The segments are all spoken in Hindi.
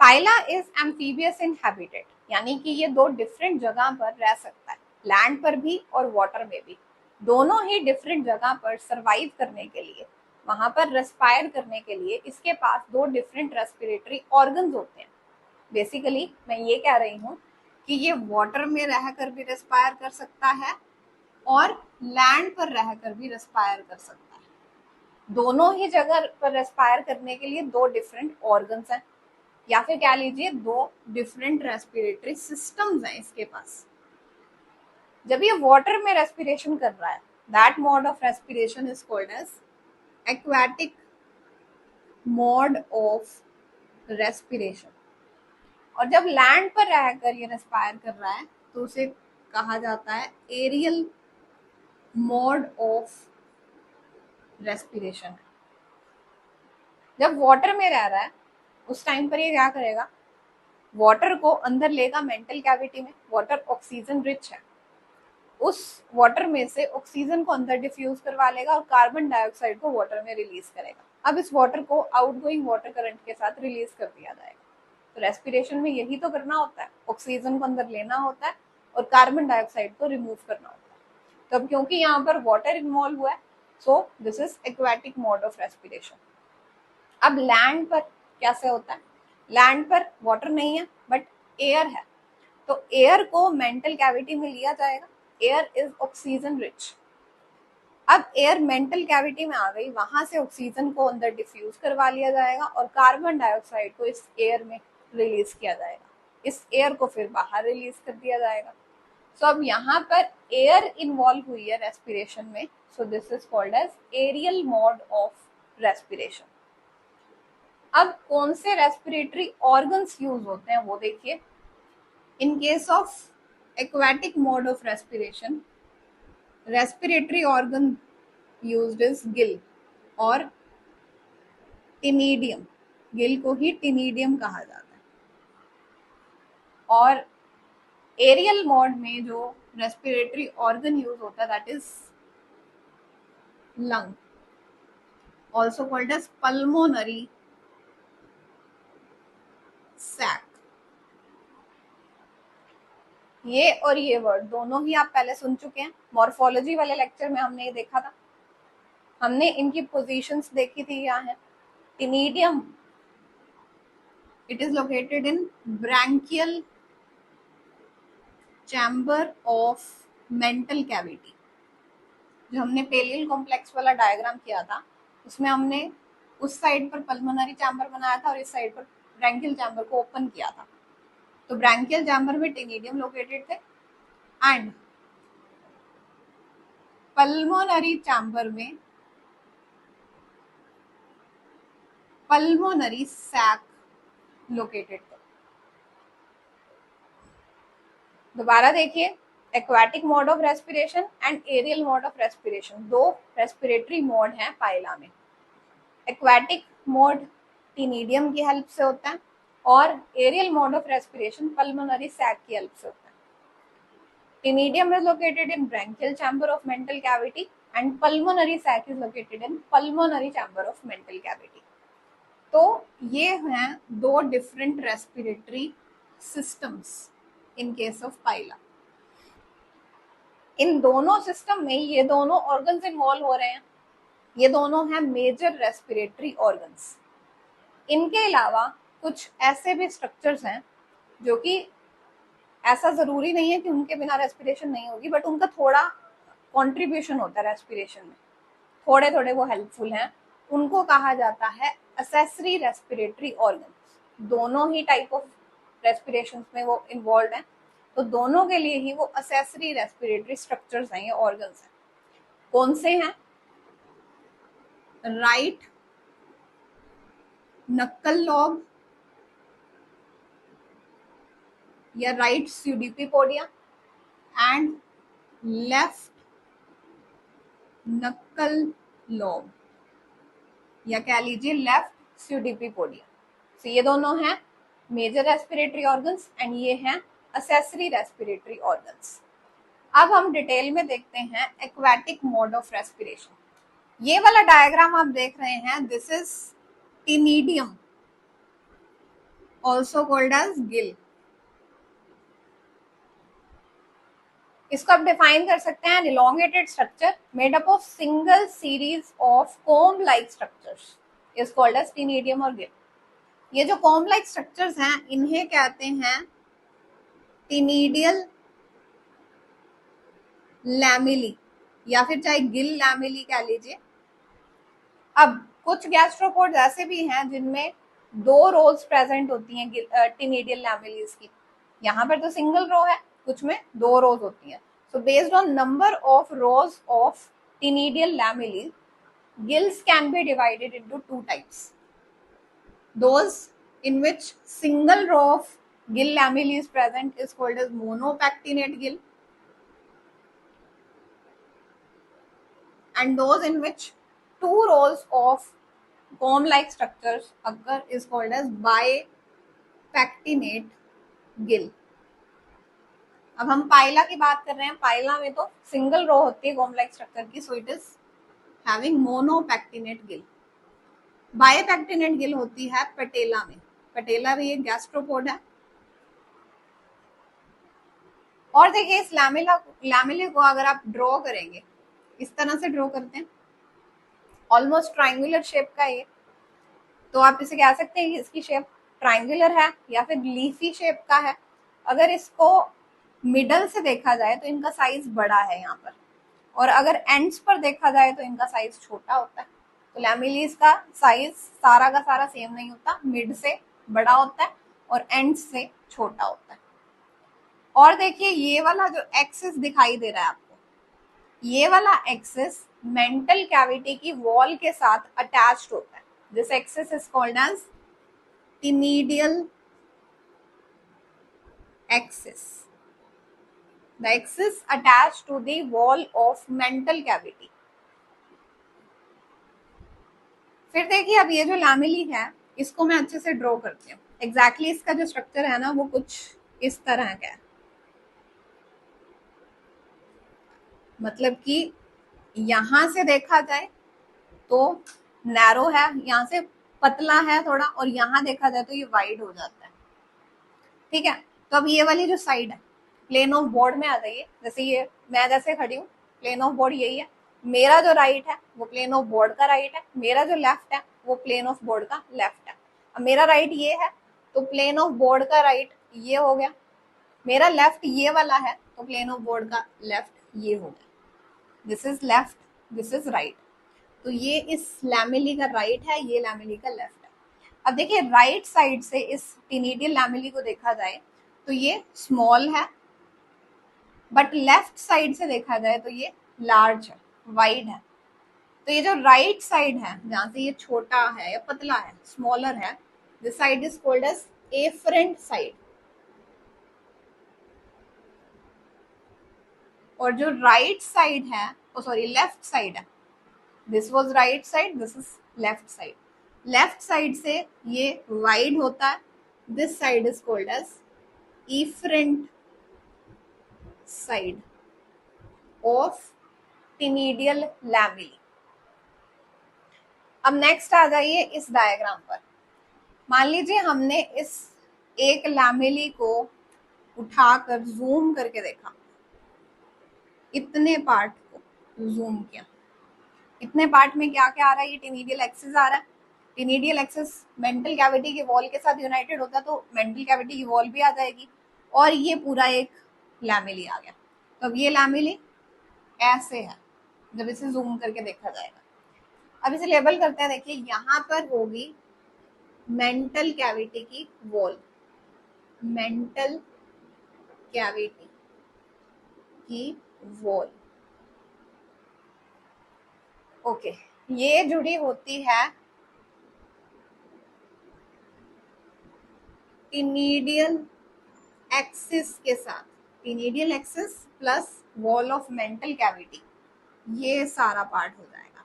Phyla is amphibious in habitat, यानी कि ये दो डिफरेंट जगह पर रह सकता है, लैंड पर भी और वाटर में भी। दोनों ही डिफरेंट जगह पर सरवाइव करने के लिए, वहां पर रेस्पायर करने के लिए इसके पास दो डिफरेंट रेस्पिरेटरी ऑर्गन्स होते हैं। बेसिकली मैं ये कह रही हूँ कि ये वाटर में रहकर भी रेस्पायर कर सकता है और लैंड पर रहकर भी रेस्पायर कर सकता है। दोनों ही जगह पर रेस्पायर करने के लिए दो डिफरेंट ऑर्गन्स हैं, या फिर कह लीजिए दो डिफरेंट रेस्पिरेटरी सिस्टम्स हैं इसके पास। जब ये वाटर में रेस्पिरेशन कर रहा है, that mode of respiration is called as aquatic mode of respiration. और जब लैंड पर रहकर ये रेस्पायर कर रहा है तो उसे कहा जाता है एरियल मोड ऑफ रेस्पिरेशन। जब वाटर में रह रहा है उस टाइम पर ये क्या करेगा, वाटर को अंदर लेगा मेंटल कैविटी में। वाटर ऑक्सीजन रिच है, उस वाटर में से ऑक्सीजन को अंदर डिफ्यूज करवा लेगा और कार्बन डाइऑक्साइड को वाटर में रिलीज करेगा। अब इस वाटर को आउटगोइंग वाटर करंट के साथ रिलीज कर दिया जाएगा। तो रेस्पिरेशन में यही तो करना होता है, ऑक्सीजन को अंदर लेना होता है और कार्बन डाइऑक्साइड को रिमूव करना होता है। तो अब क्योंकि यहाँ पर वाटर इन्वॉल्व हुआ है, सो this is aquatic mode of respiration. अब लैंड पर कैसे होता है, लैंड पर वाटर नहीं है बट एयर है, तो एयर को मेंटल कैविटी में लिया जाएगा। Air is oxygen rich. अब एयर मेंटल कैविटी में आ गई, वहां से ऑक्सीजन को अंदर डिफ्यूज करवा लिया जाएगा और कार्बन डाइऑक्साइड को इस एयर में रिलीज किया जाएगा। इस एयर को फिर बाहर रिलीज कर दिया जाएगा। सो अब यहाँ पर एयर इन्वॉल्व हुई है रेस्पिरेशन में, so this is called as aerial mode of respiration. अब कौन से रेस्पिरेटरी ऑर्गन्स यूज होते हैं वो देखिए। इन case of aquatic mode of respiration, respiratory organ used is Gill और टिनिडियम। गिल को ही टिनिडियम कहा जाता है। और एरियल मोड में जो रेस्पिरेटरी ऑर्गन यूज होता है that is lung, also called as pulmonary sac. ये और ये वर्ड दोनों ही आप पहले सुन चुके हैं, मॉर्फोलॉजी वाले लेक्चर में हमने ये देखा था। हमने इनकी पोजीशंस देखी थी। यहाँ है ctenidium, it is located in branchial chamber of mantle cavity. जो हमने पेलियल कॉम्प्लेक्स वाला डायग्राम किया था उसमें हमने उस साइड पर पल्मोनरी चैम्बर बनाया था और इस साइड पर ब्रैंकियल चैम्बर को ओपन किया था। तो ब्रैंकियल चैम्बर में टिनिडियम लोकेटेड थे एंड पल्मोनरी चैम्बर में पल्मोनरी सैक लोकेटेड थे। दोबारा देखिए, aquatic mode of respiration and aerial mode of respiration, दो रेस्पिरेटरी मोड हैं फाइला में। एक्वाटिक मोड टिनिडियम की हेल्प से होता है और aerial mode of respiration pulmonary sac की हेल्प से होता है। टिनिडियम is located in branchial chamber of mental cavity and pulmonary sac is located in pulmonary chamber of mental cavity. तो ये हैं दो different respiratory systems in case of phyla. इन दोनों सिस्टम में ये दोनों ऑर्गन्स इन्वॉल्व हो रहे हैं। ये दोनों हैं मेजर रेस्पिरेटरी ऑर्गन्स। इनके अलावा कुछ ऐसे भी स्ट्रक्चर्स हैं जो कि ऐसा जरूरी नहीं है कि उनके बिना रेस्पिरेशन नहीं होगी, बट उनका थोड़ा कंट्रीब्यूशन होता है रेस्पिरेशन में, थोड़े थोड़े वो हेल्पफुल हैं। उनको कहा जाता है एक्सेसरी रेस्पिरेटरी ऑर्गन्स। दोनों ही टाइप ऑफ रेस्पिरेशन में वो इन्वॉल्व हैं, तो दोनों के लिए ही वो एक्सेसरी रेस्पिरेटरी स्ट्रक्चर्स हैं, ये ऑर्गन्स हैं। कौन से हैं? राइट नक्कल लॉब या राइट स्यूडिपिपोडिया एंड लेफ्ट नक्कल लॉब या कह लीजिए लेफ्ट स्यूडिपिपोडिया। तो ये दोनों हैं मेजर रेस्पिरेटरी ऑर्गन्स एंड ये हैं एक्सेसरी रेस्पिरेटरी ऑर्गन्स। अब हम डिटेल में देखते हैं एक्वाटिक मोड ऑफ रेस्पिरेशन। ये वाला डायग्राम आप देख रहे हैं, this is ctenidium also called as gill. इसको आप डिफाइन कर सकते हैं, elongated structure made up of single series of comb like structures is called as टेनिडियम और गिल। ये जो comb like structures हैं इन्हें कहते हैं टेनिडियल लैमिली या फिर चाहे गिल लैमिली कह लीजिए। अब कुछ गैस्ट्रोपोड्स ऐसे भी हैं जिनमें दो रोज प्रेजेंट होती हैं टेनिडियल लैमिलीज की। यहाँ पर तो सिंगल रो है, कुछ में दो रोज होती हैं। So based on number of rows of ctenidial lamellae, gills can be divided into two types. Those in which single row of gill lamella is present is called as monopectinate gill, and those in which two rows of comb-like structures occur is called as bipectinate gill. अब हम पाइला की बात कर रहे हैं। पाइला में तो सिंगल रो होती है कॉम्ब लाइक स्ट्रक्चर की, so it is having monopectinate gill. Bipectinate gill होती है पटेला में। पटेला भी एक गैस्ट्रोपोड है। और देखिए इस लैमेले को अगर आप ड्रॉ करेंगे, इस तरह से ड्रॉ करते हैं, ऑलमोस्ट ट्राइंगुलर शेप का ये, तो आप इसे कह सकते हैं कि इसकी शेप ट्राइंगुलर है या फिर लीफी शेप का है। अगर इसको मिडल से देखा जाए तो इनका साइज बड़ा है यहाँ पर, और अगर एंड्स पर देखा जाए तो इनका साइज छोटा होता है। तो लैमिलीज का साइज सारा का सारा सेम नहीं होता, मिड से बड़ा होता है और एंड से छोटा होता है। और देखिए ये वाला जो एक्सिस दिखाई दे रहा है आपको, ये वाला एक्सिस मेंटल कैविटी की वॉल के साथ अटैच्ड होता है। This axis is called as ctenidial axis. The axis attached to the wall of mental cavity. फिर देखिए अब ये जो लैमिली है इसको मैं अच्छे से ड्रॉ करती हूँ। एग्जैक्टली इसका जो स्ट्रक्चर है ना वो कुछ इस तरह का है। मतलब कि यहां से देखा जाए तो नैरो है, यहाँ से पतला है थोड़ा, और यहाँ देखा जाए तो ये वाइड हो जाता है। ठीक है, तो अब ये वाली जो साइड है, प्लेन ऑफ बोर्ड में आ जाइए। जैसे ये मैं जैसे खड़ी हूँ, प्लेन ऑफ बोर्ड यही है। मेरा जो राइट है वो प्लेन ऑफ बोर्ड का राइट है, मेरा जो लेफ्ट है वो प्लेन ऑफ बोर्ड का लेफ्ट है। अब मेरा राइट ये है तो प्लेन ऑफ बोर्ड का राइट ये हो गया, मेरा लेफ्ट ये वाला है तो प्लेन ऑफ बोर्ड का लेफ्ट ये हो गया। This is left, this is right. तो ये इस लैमिली का राइट है, ये लैमिली का लेफ्ट है। अब देखिए राइट साइड से इस टेनिडियल लैमिली को देखा जाए तो ये स्मॉल है, बट लेफ्ट साइड से देखा जाए तो ये लार्ज है, वाइड है। तो ये जो राइट साइड है जहां से ये छोटा है या पतला है, स्मॉलर है, this side is called as efferent side. और जो राइट साइड है, सॉरी लेफ्ट साइड है, this was right side, this is left side. Left side से ये वाइड होता है, this side is called as efferent side of ctenidial lamellae. अब नेक्स्ट आ जाइए इस डायग्राम पर। मान लीजिए हमने इस एक लैमिली को उठाकर जूम करके देखा, इतने पार्ट को जूम किया। इतने पार्ट में क्या क्या आ रहा है, ये टेनिडियल एक्सिस आ रहा है। टेनिडियल एक्सिस मेंटल कैविटी के वॉल के साथ यूनाइटेड होता है तो मेंटल कैविटी की वॉल भी आ जाएगी, और ये पूरा एक लैमिली आ गया। तो अब ये लैमिली ऐसे है जब इसे जूम करके देखा जाएगा। अब इसे लेबल करते हैं। देखिए यहाँ पर होगी मेंटल कैविटी की वॉल, मेंटल कैविटी की वॉल। ओके, ये जुड़ी होती है टेनिडियल एक्सिस के साथ। Ctenidial axis plus wall of mantle cavity, ये सारा पार्ट हो जाएगा।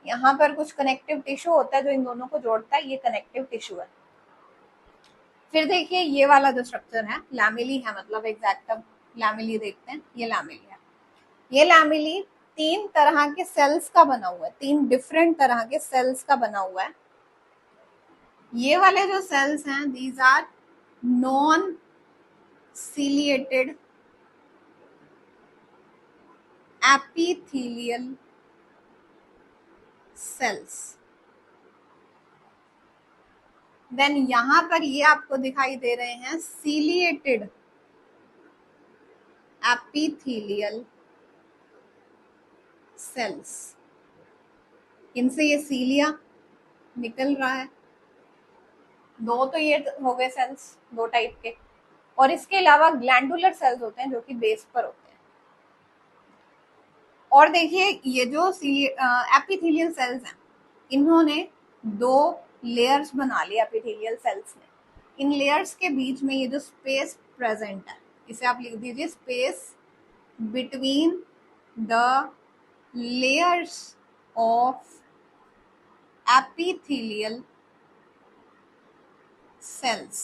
यहाँ पर कुछ कनेक्टिव टिश्यू होता है जो इन दोनों को जोड़ता है, ये कनेक्टिव टिश्यू है। फिर देखिए ये वाला जो स्ट्रक्चर है लैमिली है, मतलब एग्जैक्ट लैमिली देखते हैं, ये लैमिली है। ये लैमिली 3 तरह के सेल्स का बना हुआ है, 3 डिफरेंट तरह के सेल्स का बना हुआ है। ये वाले जो सेल्स हैं these are non ciliated epithelial cells. Then यहां पर ये आपको दिखाई दे रहे हैं ciliated epithelial cells. इनसे ये सीलिया निकल रहा है। दो तो ये हो गए सेल्स, दो टाइप के, और इसके अलावा ग्लैंडुलर सेल्स होते हैं जो कि बेस पर होते हैं। और देखिए ये जो एपिथेलियल सेल्स हैं इन्होंने दो लेयर्स बना लिए एपिथेलियल सेल्स ने। इन लेयर्स के बीच में ये जो स्पेस प्रेजेंट है इसे आप लिख दीजिए space between the layers of epithelial cells.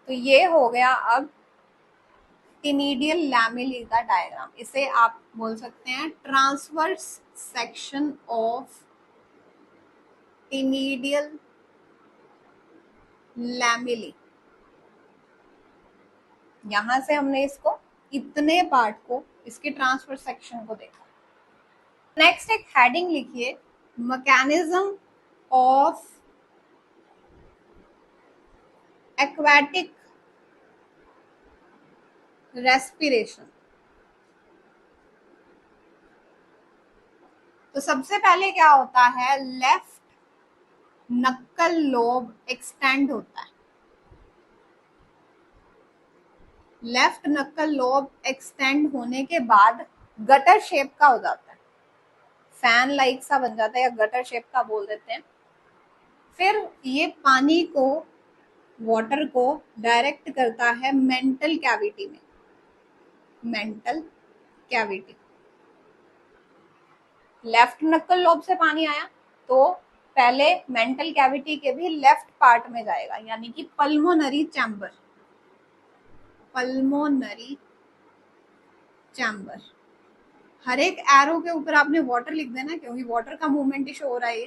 तो ये हो गया अब टिनिडियल लैमेली का डायग्राम। इसे आप बोल सकते हैं ट्रांसवर्स सेक्शन ऑफ टिनिडियल लैमेली। यहां से हमने इसको इतने पार्ट को, इसके ट्रांसफर सेक्शन को देखा। नेक्स्ट एक हेडिंग लिखिए मैकेनिज्म ऑफ एक्वाटिक रेस्पिरेशन। तो सबसे पहले क्या होता है, लेफ्ट नक्कल लोब एक्सटेंड होता है। लेफ्ट नक्कल लोब एक्सटेंड होने के बाद गटर शेप का हो जाता है, फैन लाइक सा बन जाता है या गटर शेप का बोल देते हैं। फिर ये पानी को, वाटर को डायरेक्ट करता है मेंटल कैविटी में। मेंटल कैविटी, लेफ्ट नक्कल लोब से पानी आया तो पहले मेंटल कैविटी के भी लेफ्ट पार्ट में जाएगा, यानी कि पल्मोनरी चैम्बर। पल्मोनरी चैम्बर, हर एक एरो के ऊपर आपने वाटर लिख देना क्योंकि वाटर का मूवमेंट ही शो हो रहा है।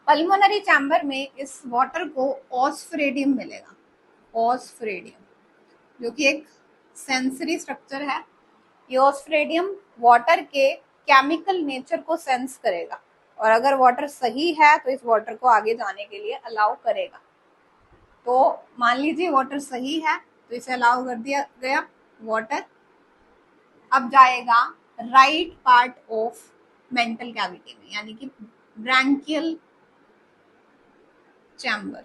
पल्मोनरी चैम्बर में इस वाटर को ऑस्फरेडियम मिलेगा। ऑस्फरेडियम जो कि एक सेंसरी स्ट्रक्चर है। ये ऑस्फरेडियम वाटर के केमिकल नेचर को सेंस करेगा और अगर वाटर सही है तो इस वाटर को आगे जाने के लिए अलाउ करेगा। तो मान लीजिए वाटर सही है तो इसे अलाउ कर दिया गया। वाटर अब जाएगा right part of mantle cavity में, यानी कि ब्रैंकियल चैम्बर।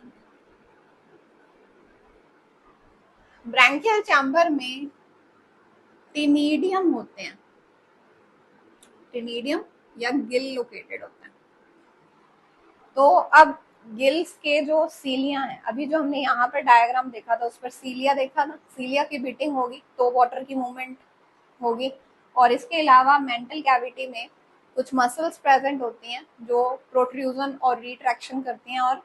ब्रैंकियल चैम्बर में टिनिडियम होते हैं, टिनिडियम या गिल लोकेटेड होते हैं। तो अब गिल्स के जो सीलिया हैं, अभी जो हमने यहाँ पर डायग्राम देखा था उस पर सीलिया देखा ना, सीलिया की बीटिंग होगी तो वाटर की मूवमेंट होगी। और इसके अलावा मेंटल कैविटी में कुछ मसल्स प्रेजेंट होती हैं जो प्रोट्रूजन और रिट्रैक्शन करती हैं और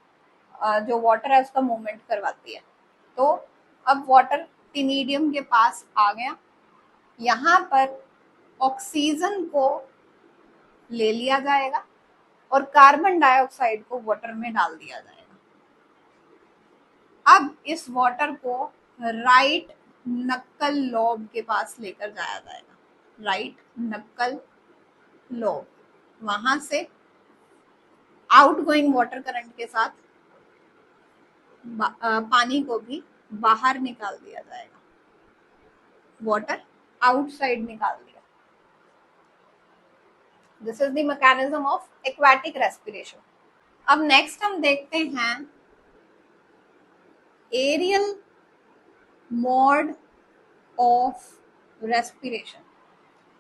जो वाटर है उसका मूवमेंट करवाती है। तो अब वाटर टिनिडियम के पास आ गया, यहाँ पर ऑक्सीजन को ले लिया जाएगा और कार्बन डाइऑक्साइड को वाटर में डाल दिया जाएगा। अब इस वाटर को राइट नक्कल लोब के पास लेकर जाया जाएगा। राइट नक्कल लोब, वहां से आउटगोइंग वाटर करंट के साथ पानी को भी बाहर निकाल दिया जाएगा। वाटर आउटसाइड निकाल दिया। This is the mechanism of aquatic respiration. अब नेक्स्ट हम देखते हैं एरियल मोड ऑफ रेस्पिरेशन।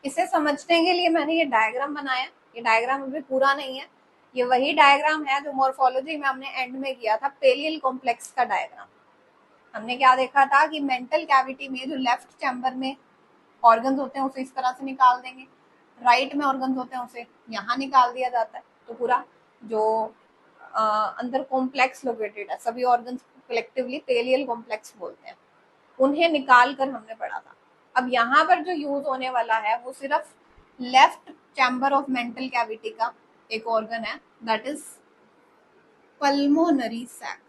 इसे समझने के लिए मैंने ये डायग्राम बनाया। ये डायग्राम अभी पूरा नहीं है, ये वही डायग्राम है जो मॉर्फोलॉजी में हमने एंड में किया था, पेलियल कॉम्प्लेक्स का डायग्राम। हमने क्या देखा था कि मेंटल कैविटी में जो लेफ्ट चैम्बर में ऑर्गन्स होते हैं उसे इस तरह से निकाल देंगे, राइट में ऑर्गन्स होते हैं उसे यहाँ निकाल दिया जाता है। तो पूरा जो अंदर कॉम्प्लेक्स लोकेटेड है, सभी ऑर्गन्स कलेक्टिवली पेलियल कॉम्प्लेक्स बोलते हैं, उन्हें निकाल कर हमने पढ़ा था। अब यहाँ पर जो यूज होने वाला है वो सिर्फ left chamber of mantle cavity का एक ऑर्गन है, दैट इज पल्मोनरी सैक।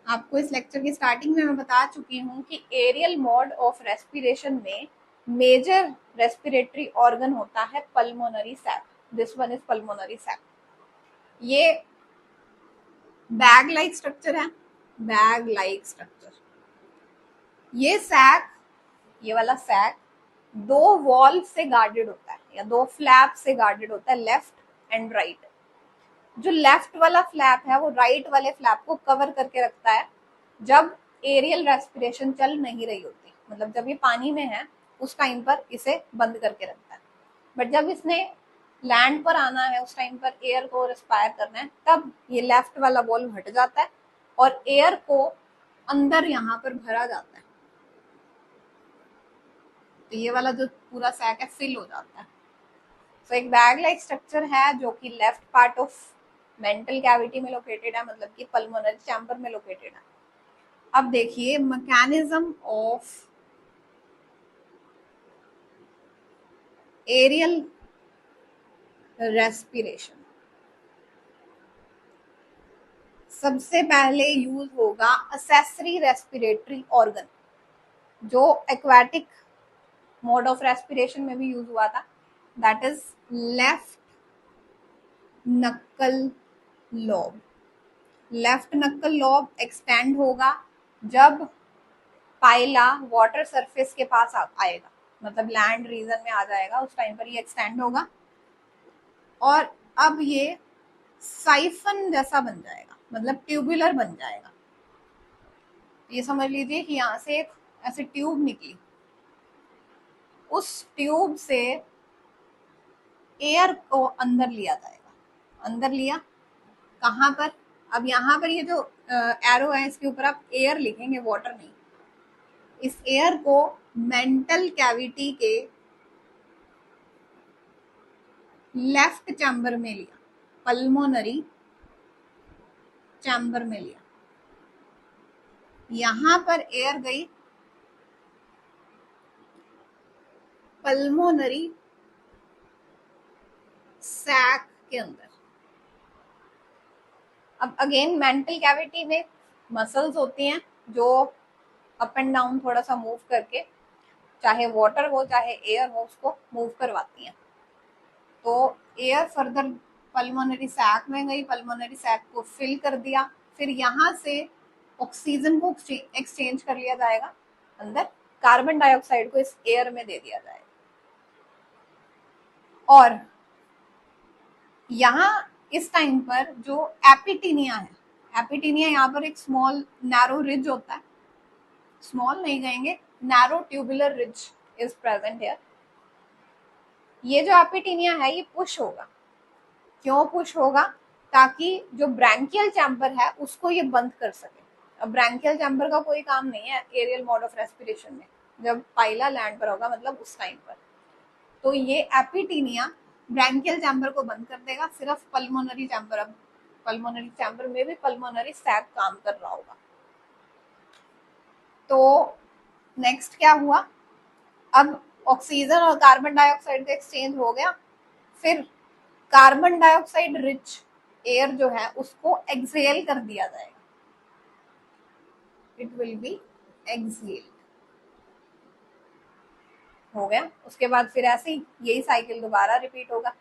आपको इस लेक्चर की स्टार्टिंग में मैं बता चुकी हूँ कि एरियल मोड ऑफ रेस्पिरेशन में मेजर रेस्पिरेटरी ऑर्गन होता है pulmonary sac. This one is pulmonary sac. ये बैग लाइक स्ट्रक्चर है, बैग लाइक स्ट्रक्चर। ये सैक, ये वाला सैक दो वॉल से गार्डेड होता है या दो फ्लैप से गार्डेड होता है, लेफ्ट एंड राइट। जो लेफ्ट वाला फ्लैप है वो राइट वाले फ्लैप को कवर करके रखता है जब एरियल रेस्पिरेशन चल नहीं रही होती, मतलब जब ये पानी में है उस टाइम पर इसे बंद करके रखता है। बट जब इसने लैंड पर आना है, उस टाइम पर एयर को रेस्पायर करना है, तब ये लेफ्ट वाला वॉल्व हट जाता है और एयर को अंदर यहाँ पर भरा जाता है। तो ये वाला जो पूरा सैक है फिल हो जाता है। तो एक बैग लाइक स्ट्रक्चर है जो कि left part of mantle cavity में लोकेटेड है, मतलब कि पल्मोनरी चैम्बर में लोकेटेड है। अब देखिए मैकेनिज्म ऑफ एरियल रेस्पिरेशन। सबसे पहले यूज होगा असेसरी रेस्पिरेटरी ऑर्गन, जो एक्वाटिक मोड ऑफ रेस्पिरेशन में भी यूज हुआ था, दैट इज लेफ्ट नक्कल लॉब। लेफ्ट नक्कल लॉब एक्सटेंड होगा जब पाइला वाटर सरफेस के पास आएगा, मतलब लैंड रीजन में आ जाएगा, उस टाइम पर ये एक्सटेंड होगा और अब ये साइफन जैसा बन जाएगा, मतलब ट्यूबुलर बन जाएगा। ये समझ लीजिए कि यहाँ से एक ऐसे ट्यूब निकली, उस ट्यूब से एयर को अंदर लिया जाएगा। अंदर लिया कहाँ पर? अब यहाँ पर ये जो एरो है इसके ऊपर आप एयर लिखेंगे, वाटर नहीं। इस एयर को मेंटल कैविटी के लेफ्ट चैम्बर में लिया, पल्मोनरी चैम्बर में लिया। यहां पर एयर गई पल्मोनरी सैक के अंदर। अब अगेन मेंटल कैविटी में मसल्स होती हैं जो अप एंड डाउन थोड़ा सा मूव करके, चाहे वाटर हो चाहे एयर हो, उसको मूव करवाती हैं। तो एयर फर्दर पल्मोनरी सैक में गई, पल्मोनरी सैक को फिल कर दिया, फिर यहाँ से ऑक्सीजन को एक्सचेंज कर लिया जाएगा अंदर, कार्बन डाइऑक्साइड को इस एयर में दे दिया जाएगा। और यहाँ इस टाइम पर जो एपिटीनिया है, एपिटीनिया यहाँ पर एक स्मॉल नैरो रिज होता है, स्मॉल नहीं कहेंगे, narrow tubular ridge is present here. ये जो एपिटीनिया है ये पुश होगा। क्यों पुश होगा? ताकि जो ब्रैंकियल चैम्बर है उसको ये बंद कर सके। अब ब्रैंकियल चैम्बर का कोई काम नहीं है एरियल मोड ऑफ रेस्पिरेशन में, जब पाइला लैंड पर होगा, मतलब उस टाइम पर। तो ये एपिटीनिया ब्रैंकियल चैम्बर को बंद कर देगा, सिर्फ पल्मोनरी चैम्बर, अब पल्मोनरी चैम्बर में भी पल्मोनरी सैक काम कर रहा होगा। तो नेक्स्ट क्या हुआ? अब ऑक्सीजन और कार्बन डाइऑक्साइड का एक्सचेंज हो गया, फिर कार्बन डाइऑक्साइड रिच एयर जो है उसको एक्सहेल कर दिया जाएगा, इट विल बी एक्सहेल्ड। हो गया। उसके बाद फिर ऐसे ही यही साइकिल दोबारा रिपीट होगा।